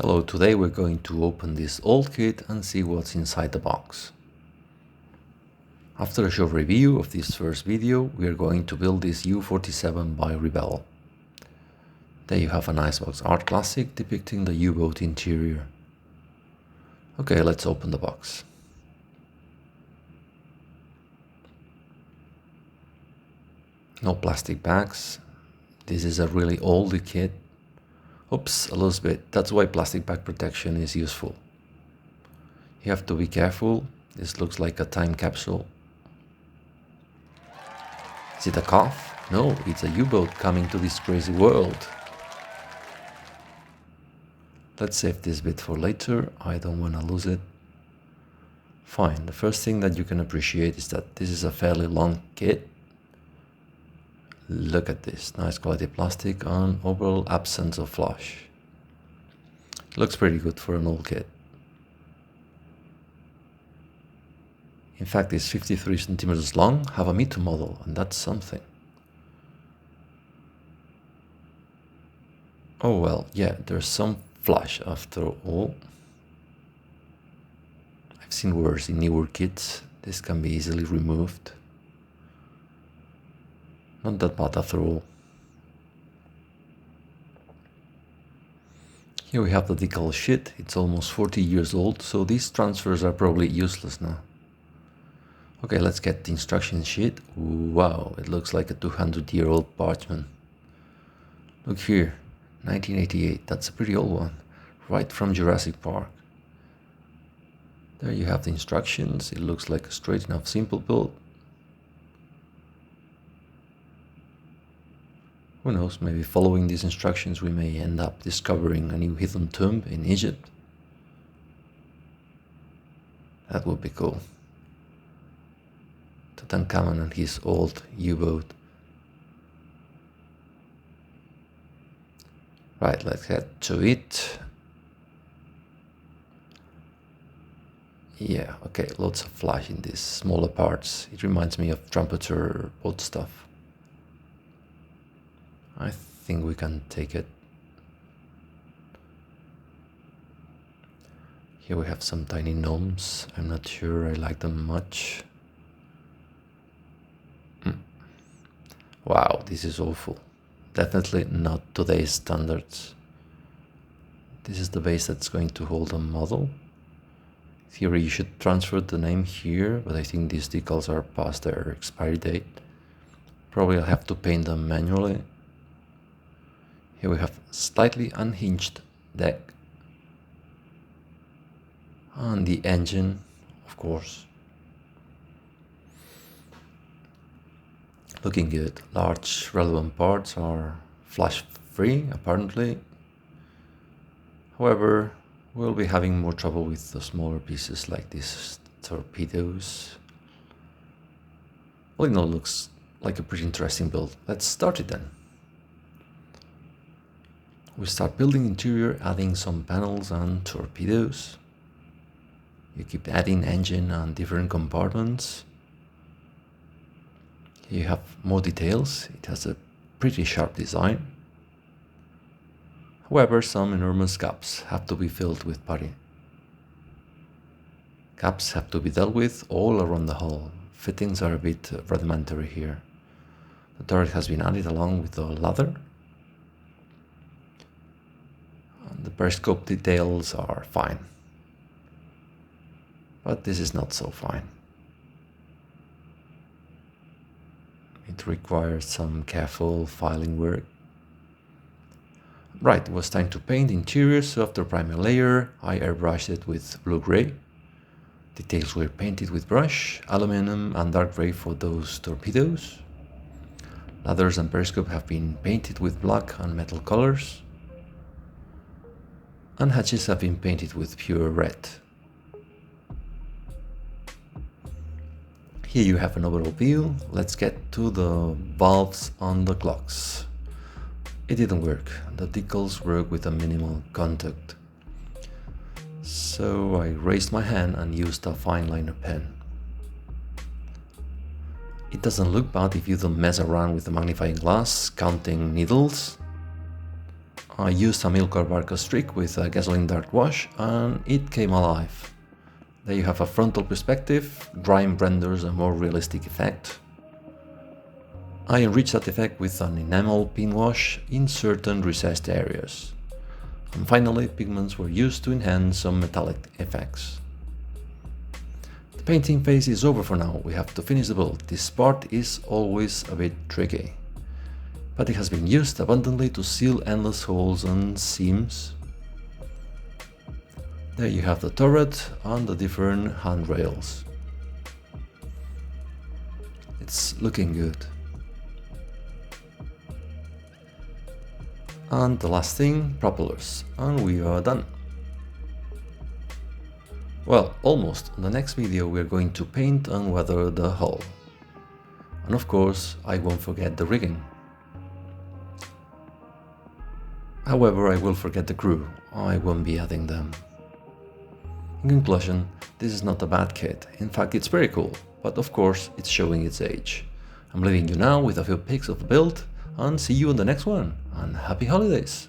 Hello, today we're going to open this old kit and see what's inside the box. After a short review of this first video, we are going to build this U-47 by Revell. There you have an icebox art classic depicting the U-boat interior. Okay, let's open the box. No plastic bags. This is a really old kit. Oops, a little bit. That's why plastic bag protection is useful. You have to be careful. This looks like a time capsule. Is it a calf? No, it's a U-boat coming to this crazy world. Let's save this bit for later. I don't want to lose it. Fine, the first thing that you can appreciate is that this is a fairly long kit. Look at this, nice quality plastic and overall absence of flash. It looks pretty good for an old kit. In fact, it's 53 centimeters long, have a meter model, and that's something. Oh well, yeah, there's some flash after all. I've seen worse in newer kits. This can be easily removed. Not that bad after all. Here we have the decal sheet. It's almost 40 years old, so these transfers are probably useless now. Okay, let's get the instruction sheet. Wow, it looks like a 200-year-old parchment. Look here, 1988, that's a pretty old one, right from Jurassic Park. There you have the instructions. It looks like a straight enough simple build. Who knows, maybe following these instructions we may end up discovering a new hidden tomb in Egypt. That would be cool. Tutankamon and his old U-boat. Right, let's get to it. Yeah, okay, lots of flash in these smaller parts. It reminds me of trumpeter boat stuff. I think we can take it. Here we have some tiny gnomes. I'm not sure I like them much. Wow, this is awful. Definitely not today's standards. This is the base that's going to hold a model. In theory, you should transfer the name here, but I think these decals are past their expiry date. Probably I'll have to paint them manually. Here we have slightly unhinged deck. And the engine, of course. Looking good. Large relevant parts are flash free, apparently. However, we'll be having more trouble with the smaller pieces like these torpedoes. All in all, looks like a pretty interesting build. Let's start it then. We start building interior, adding some panels and torpedoes. You keep adding engine and different compartments. Here you have more details. It has a pretty sharp design. However, some enormous gaps have to be filled with putty. Gaps have to be dealt with all around the hull. Fittings are a bit rudimentary here. The turret has been added along with the ladder. The periscope details are fine, but this is not so fine. It requires some careful filing work. Right, it was time to paint interior, so after primer layer, I airbrushed it with blue-gray. Details were painted with brush, aluminum and dark gray for those torpedoes. Ladders and periscope have been painted with black and metal colors. And hatches have been painted with pure red. Here you have an overall view. Let's get to the valves on the clocks. It didn't work. The decals work with a minimal contact. So I raised my hand and used a fine liner pen. It doesn't look bad if you don't mess around with the magnifying glass, counting needles. I used a Milcar Barca streak with a gasoline dart wash and it came alive. There you have a frontal perspective, drying renders a more realistic effect. I enriched that effect with an enamel pin wash in certain recessed areas. And finally, pigments were used to enhance some metallic effects. The painting phase is over for now, we have to finish the build. This part is always a bit tricky, but it has been used abundantly to seal endless holes and seams. There you have the turret and the different handrails. It's looking good. And the last thing, propellers, and we are done. Well, almost. In the next video we are going to paint and weather the hull. And of course, I won't forget the rigging. However, I will forget the crew. I won't be adding them. In conclusion, this is not a bad kit. In fact, it's very cool, but of course, it's showing its age. I'm leaving you now with a few pics of the build, and see you on the next one, and happy holidays!